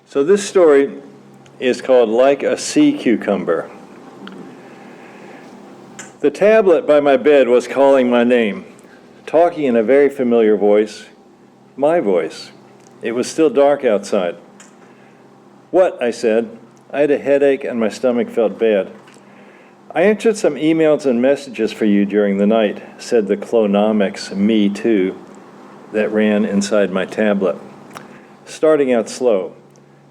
So this story is called Like a Sea Cucumber. The tablet by my bed was calling my name, talking in a very familiar voice, my voice. It was still dark outside. "What?" I said. I had a headache and my stomach felt bad. "I answered some emails and messages for you during the night," said the Clonomics Me Too that ran inside my tablet. Starting out slow.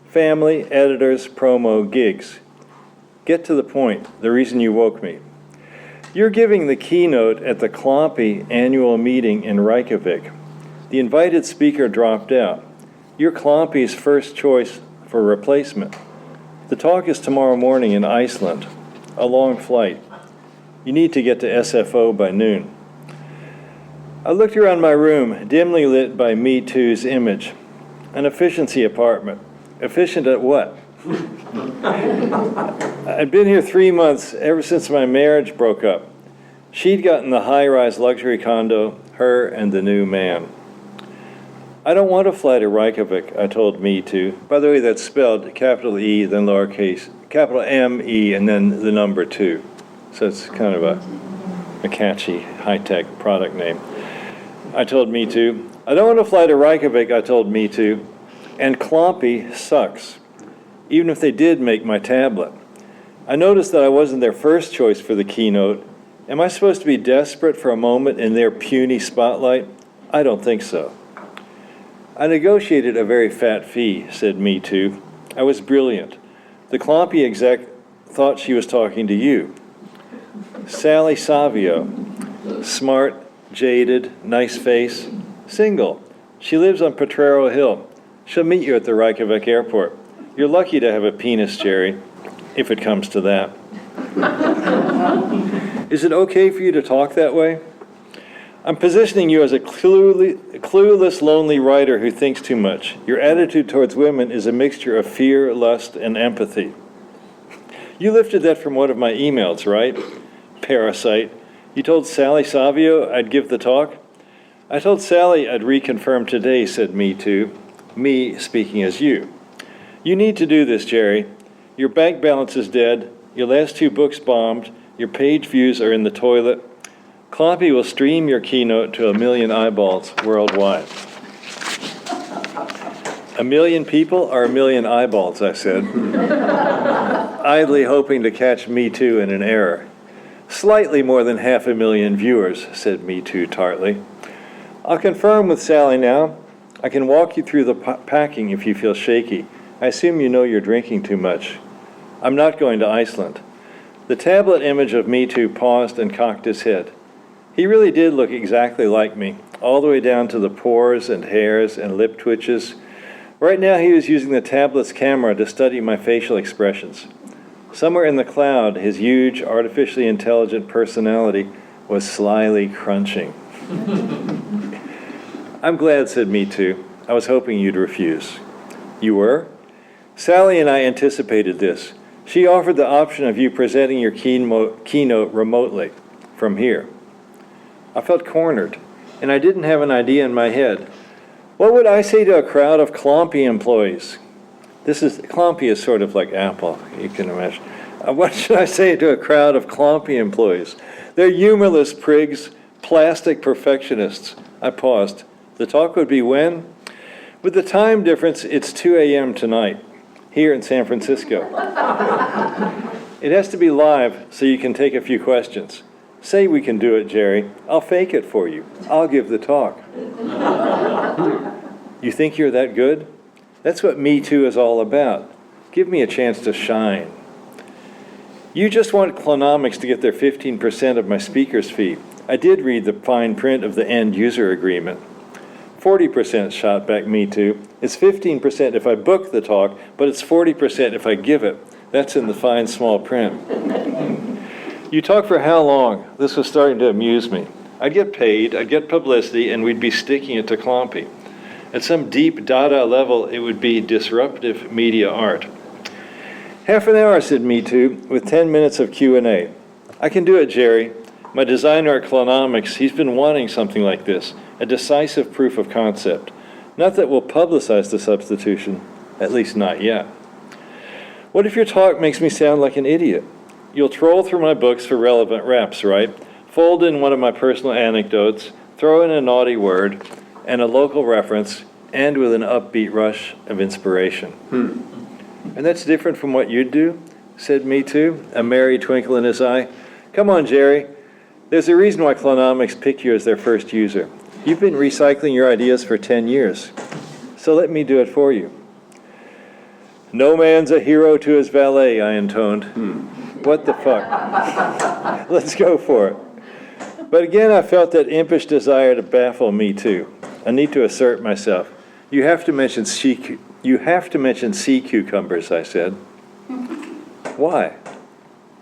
Family, editors, promo, gigs. Get to the point, the reason you woke me. You're giving the keynote at the Klompy annual meeting in Reykjavik. The invited speaker dropped out. You're Klompy's first choice for replacement. The talk is tomorrow morning in Iceland, a long flight. You need to get to SFO by noon. I looked around my room, dimly lit by Me Too's image. An efficiency apartment. Efficient at what? I'd been here 3 months, ever since my marriage broke up. She'd gotten the high-rise luxury condo, her and the new man. I don't want to fly to Reykjavik, I told Me Too. By the way, that's spelled capital E, then lowercase, capital M-E, and then the number 2. So it's kind of a catchy, high-tech product name. I told Me Too. I don't want to fly to Reykjavik, I told Me Too. And Klompy sucks, even if they did make my tablet. I noticed that I wasn't their first choice for the keynote. Am I supposed to be desperate for a moment in their puny spotlight? I don't think so. I negotiated a very fat fee, said Me Too. I was brilliant. The Klompy exec thought she was talking to you. Sally Savio, smart, jaded, nice face, single. She lives on Potrero Hill. She'll meet you at the Reykjavik airport. You're lucky to have a penis, Jerry, if it comes to that. Is it okay for you to talk that way? I'm positioning you as a clueless, lonely writer who thinks too much. Your attitude towards women is a mixture of fear, lust, and empathy. You lifted that from one of my emails, right? Parasite. You told Sally Savio I'd give the talk? I told Sally I'd reconfirm today, said Me Too. Me speaking as you. You need to do this, Jerry. Your bank balance is dead. Your last 2 books bombed. Your page views are in the toilet. Klompy will stream your keynote to 1 million eyeballs worldwide. 1 million people or 1 million eyeballs, I said, idly hoping to catch Me Too in an error. Slightly more than 500,000 viewers, said Me Too tartly. I'll confirm with Sally now. I can walk you through the packing if you feel shaky. I assume you know you're drinking too much. I'm not going to Iceland. The tablet image of Me Too paused and cocked his head. He really did look exactly like me, all the way down to the pores and hairs and lip twitches. Right now he was using the tablet's camera to study my facial expressions. Somewhere in the cloud, his huge, artificially intelligent personality was slyly crunching. I'm glad, said Me Too. I was hoping you'd refuse. You were? Sally and I anticipated this. She offered the option of you presenting your keynote remotely, from here. I felt cornered, and I didn't have an idea in my head. What would I say to a crowd of Klompy employees? Klompy is sort of like Apple, you can imagine. What should I say to a crowd of Klompy employees? They're humorless prigs, plastic perfectionists. I paused. The talk would be when? With the time difference, it's 2 a.m. tonight, here in San Francisco. It has to be live so you can take a few questions. Say we can do it, Jerry. I'll fake it for you. I'll give the talk. You think you're that good? That's what Me Too is all about. Give me a chance to shine. You just want Clonomics to get their 15% of my speaker's fee. I did read the fine print of the end user agreement. 40% shot back Me Too. It's 15% if I book the talk, but it's 40% if I give it. That's in the fine small print. You talk for how long? This was starting to amuse me. I'd get paid, I'd get publicity, and we'd be sticking it to Klompy. At some deep Dada level, it would be disruptive media art. Half an hour, said Me Too, with 10 minutes of Q&A. I can do it, Jerry. My designer at Clonomics, he's been wanting something like this, a decisive proof of concept. Not that we'll publicize the substitution, At least not yet. What if your talk makes me sound like an idiot? You'll troll through my books for relevant reps, right? Fold in one of my personal anecdotes, throw in a naughty word, and a local reference, and with an upbeat rush of inspiration. And that's different from what you'd do, said Me Too, a merry twinkle in his eye. Come on, Jerry. There's a reason why Clonomics picked you as their first user. You've been recycling your ideas for 10 years. So let me do it for you. No man's a hero to his valet, I intoned. What the fuck? Let's go for it. But again, I felt that impish desire to baffle Me Too. I need to assert myself. You have to mention sea cucumbers, I said. Why?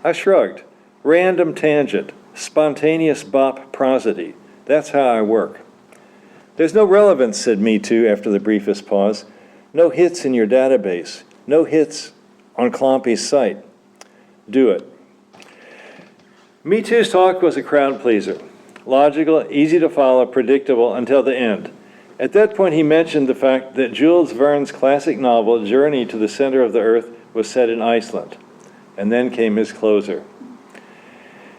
I shrugged. Random tangent. Spontaneous bop prosody. That's how I work. There's no relevance, said Me Too after the briefest pause. No hits in your database. No hits on Clompy's site. Do it. Me Too's talk was a crowd pleaser. Logical, easy to follow, predictable until the end. At that point, he mentioned the fact that Jules Verne's classic novel, Journey to the Center of the Earth, was set in Iceland. And then came his closer.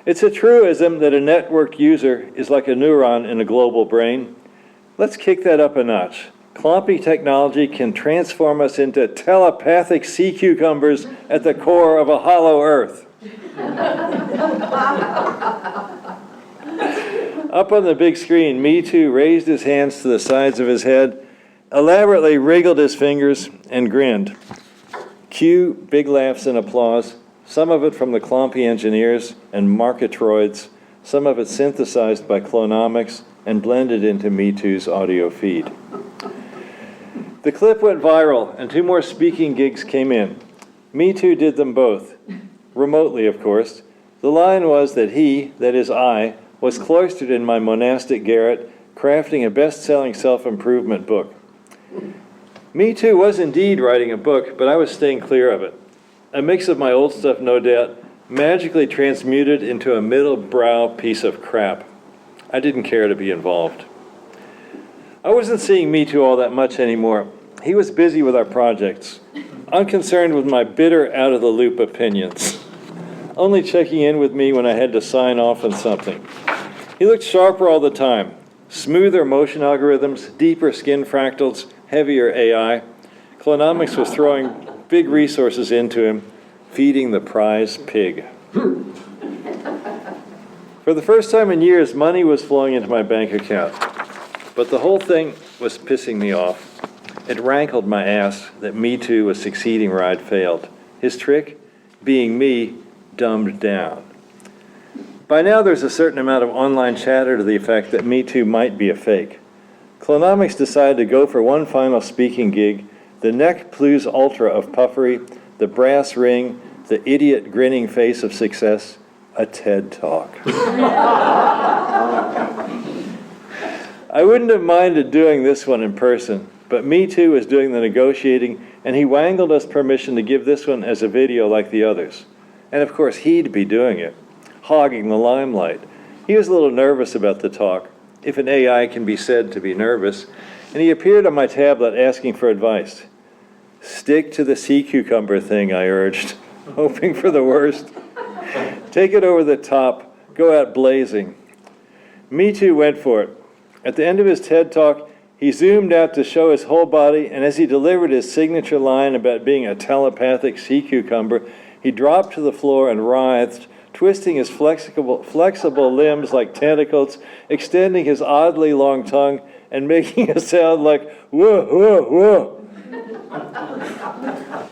It's a truism that a networked user is like a neuron in a global brain. Let's kick that up a notch. Clompy technology can transform us into telepathic sea cucumbers at the core of a hollow Earth. Up on the big screen, Me Too raised his hands to the sides of his head, elaborately wriggled his fingers, and grinned. Cue big laughs and applause, some of it from the Clompy engineers and marketroids, some of it synthesized by Clonomics and blended into Me Too's audio feed. The clip went viral, and 2 more speaking gigs came in. Me Too did them both, remotely, of course. The line was that he, that is I, was cloistered in my monastic garret, crafting a best-selling self-improvement book. Me Too was indeed writing a book, but I was staying clear of it. A mix of my old stuff, no doubt, magically transmuted into a middle-brow piece of crap. I didn't care to be involved. I wasn't seeing Me Too all that much anymore. He was busy with our projects, unconcerned with my bitter, out-of-the-loop opinions, only checking in with me when I had to sign off on something. He looked sharper all the time, smoother motion algorithms, deeper skin fractals, heavier AI. Clonomics was throwing big resources into him, feeding the prize pig. For the first time in years, money was flowing into my bank account. But the whole thing was pissing me off. It rankled my ass that Me Too was succeeding where I'd failed. His trick? Being me, dumbed down. By now, there's a certain amount of online chatter to the effect that Me Too might be a fake. Clonomics decided to go for one final speaking gig, the nec plus ultra of puffery, the brass ring, the idiot grinning face of success, a TED Talk. I wouldn't have minded doing this one in person, but Me Too was doing the negotiating, and he wangled us permission to give this one as a video like the others. And of course, he'd be doing it, hogging the limelight. He was a little nervous about the talk, if an AI can be said to be nervous, and he appeared on my tablet asking for advice. Stick to the sea cucumber thing, I urged, hoping for the worst. Take it over the top, go out blazing. Me Too went for it. At the end of his TED Talk, he zoomed out to show his whole body, and as he delivered his signature line about being a telepathic sea cucumber, he dropped to the floor and writhed, twisting his flexible limbs like tentacles, extending his oddly long tongue, and making a sound like, whoa, whoa, whoa.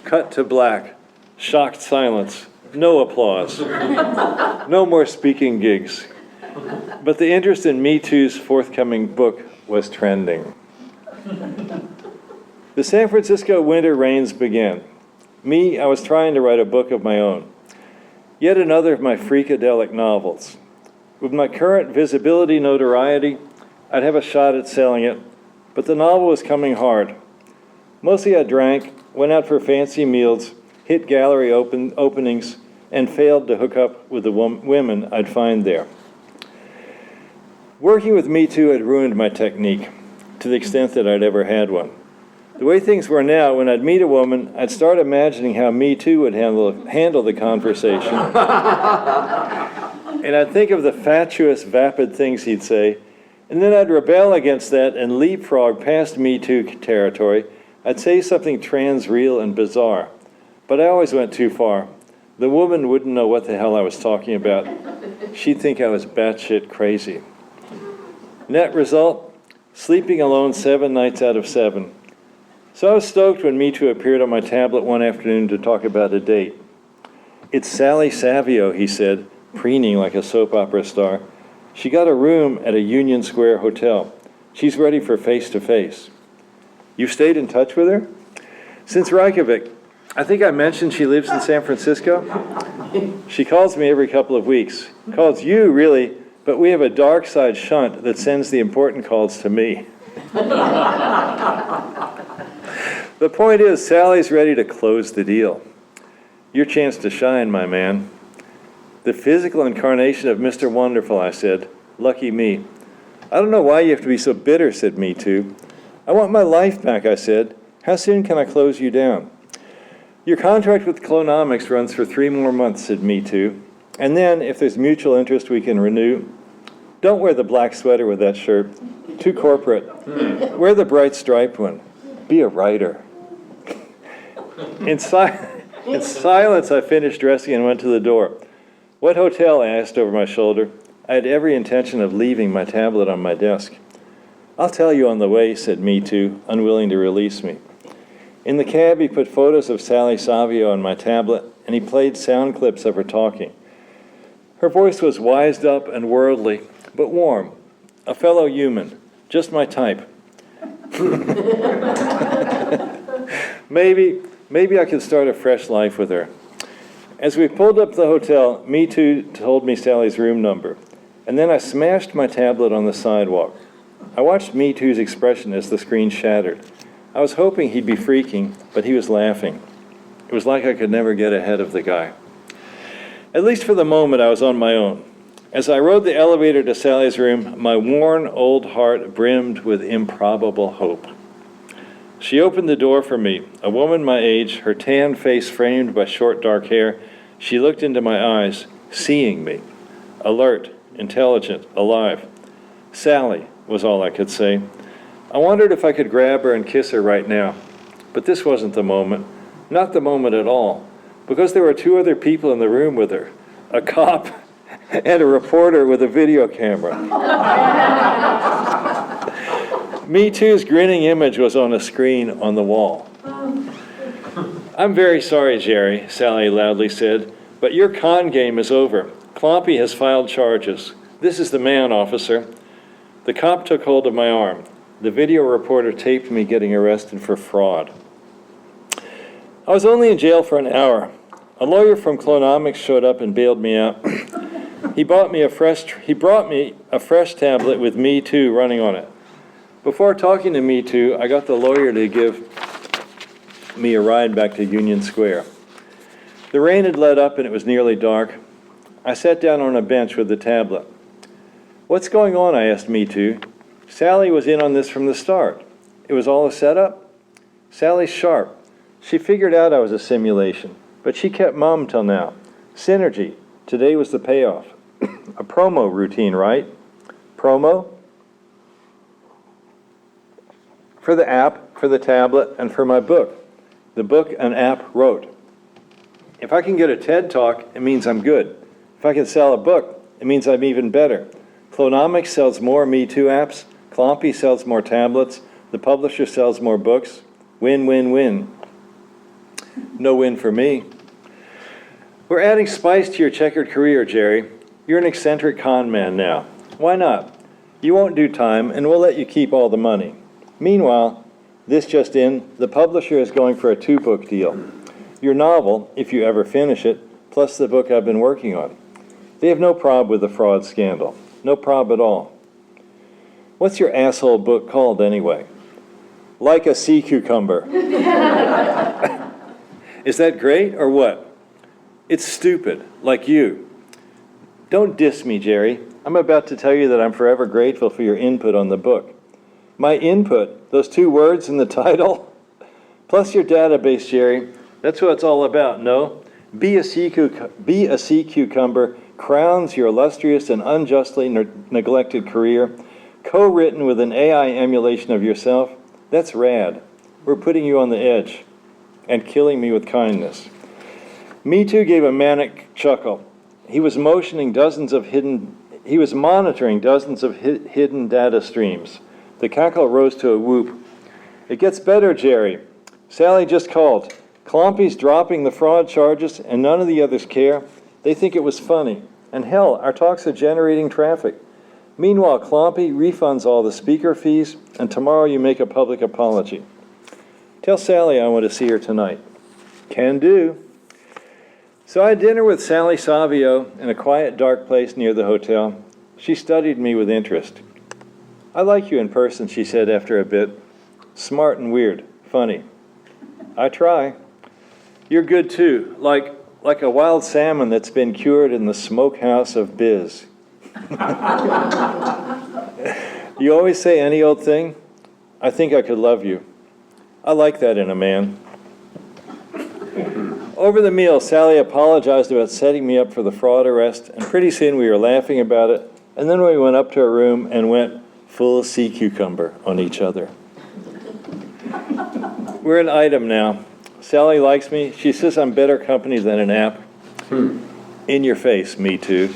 Cut to black. Shocked silence. No applause. No more speaking gigs. But the interest in Me Too's forthcoming book was trending. The San Francisco winter rains began. I was trying to write a book of my own. Yet another of my freakadelic novels. With my current visibility notoriety, I'd have a shot at selling it, but the novel was coming hard. Mostly I drank, went out for fancy meals, hit gallery openings, and failed to hook up with the women I'd find there. Working with Me Too had ruined my technique, to the extent that I'd ever had one. The way things were now, when I'd meet a woman, I'd start imagining how Me Too would handle the conversation. And I'd think of the fatuous, vapid things he'd say, and then I'd rebel against that and leapfrog past Me Too territory. I'd say something trans-real and bizarre, but I always went too far. The woman wouldn't know what the hell I was talking about. She'd think I was batshit crazy. Net result, sleeping alone 7 nights out of 7. So I was stoked when Me Too appeared on my tablet one afternoon to talk about a date. "It's Sally Savio," he said, preening like a soap opera star. "She got a room at a Union Square hotel. She's ready for face-to-face." "You've stayed in touch with her?" "Since Reykjavik. I think I mentioned she lives in San Francisco. She calls me every couple of weeks. Calls you, really, but we have a dark side shunt that sends the important calls to me." The point is, Sally's ready to close the deal. Your chance to shine, my man. "The physical incarnation of Mr. Wonderful," I said. "Lucky me." "I don't know why you have to be so bitter," said Me Too. "I want my life back," I said. "How soon can I close you down?" "Your contract with Clonomics runs for 3 more months," said Me Too. "And then, if there's mutual interest, we can renew." "Don't wear the black sweater with that shirt. Too corporate. Wear the bright striped one. Be a writer." In silence, I finished dressing and went to the door. "What hotel?" I asked over my shoulder. I had every intention of leaving my tablet on my desk. "I'll tell you on the way," said Me Too, unwilling to release me. In the cab, he put photos of Sally Savio on my tablet, and he played sound clips of her talking. Her voice was wised up and worldly, but warm. A fellow human, just my type. Maybe I could start a fresh life with her. As we pulled up to the hotel, Me Too told me Sally's room number, and then I smashed my tablet on the sidewalk. I watched Me Too's expression as the screen shattered. I was hoping he'd be freaking, but he was laughing. It was like I could never get ahead of the guy. At least for the moment, I was on my own. As I rode the elevator to Sally's room, my worn old heart brimmed with improbable hope. She opened the door for me, a woman my age, her tan face framed by short dark hair. She looked into my eyes, seeing me. Alert, intelligent, alive. "Sally," was all I could say. I wondered if I could grab her and kiss her right now. But this wasn't the moment. Not the moment at all. Because there were 2 other people in the room with her. A cop and a reporter with a video camera. Me Too's grinning image was on a screen on the wall. "I'm very sorry, Jerry," Sally loudly said, "but your con game is over. Klompy has filed charges. This is the man, officer." The cop took hold of my arm. The video reporter taped me getting arrested for fraud. I was only in jail for an hour. A lawyer from Clonomics showed up and bailed me out. He brought me a fresh tablet with Me Too running on it. Before talking to Me Too, I got the lawyer to give me a ride back to Union Square. The rain had let up and it was nearly dark. I sat down on a bench with the tablet. "What's going on?" I asked Me Too. "Sally was in on this from the start. It was all a setup?" "Sally's sharp. She figured out I was a simulation, but she kept mum till now. Synergy. Today was the payoff." "A promo routine, right?" "Promo?" "For the app, for the tablet, and for my book. The book an app wrote. If I can get a TED Talk, it means I'm good. If I can sell a book, it means I'm even better. Clonomics sells more Me Too apps. Klompy sells more tablets. The publisher sells more books. Win, win, win. No win for me. We're adding spice to your checkered career, Jerry. You're an eccentric con man now. Why not? You won't do time, and we'll let you keep all the money. Meanwhile, this just in, the publisher is going for a 2-book deal. Your novel, if you ever finish it, plus the book I've been working on. They have no prob with the fraud scandal. No prob at all. What's your asshole book called, anyway? Like a Sea Cucumber. Is that great, or what? It's stupid, like you. Don't diss me, Jerry. I'm about to tell you that I'm forever grateful for your input on the book. My input, those 2 words in the title? Plus your database, Jerry. That's what it's all about, no? Be a sea cucumber crowns your illustrious and unjustly neglected career, co-written with an AI emulation of yourself. That's rad. We're putting you on the edge and killing me with kindness. Me Too gave a manic chuckle. He was monitoring dozens of hidden data streams. The cackle rose to a whoop. It gets better, Jerry. Sally just called. Clompy's dropping the fraud charges, and none of the others care. They think it was funny. And hell, our talks are generating traffic. Meanwhile, Clompy refunds all the speaker fees, and tomorrow you make a public apology. Tell Sally I want to see her tonight. Can do. So I had dinner with Sally Savio in a quiet, dark place near the hotel. She studied me with interest. I like you in person, she said after a bit. Smart and weird. Funny. I try. You're good too, like a wild salmon that's been cured in the smokehouse of Biz. You always say any old thing? I think I could love you. I like that in a man. Over the meal, Sally apologized about setting me up for the fraud arrest, and pretty soon we were laughing about it, and then we went up to her room and went full sea cucumber on each other. We're an item now. Sally likes me. She says I'm better company than an app. In your face, Me Too.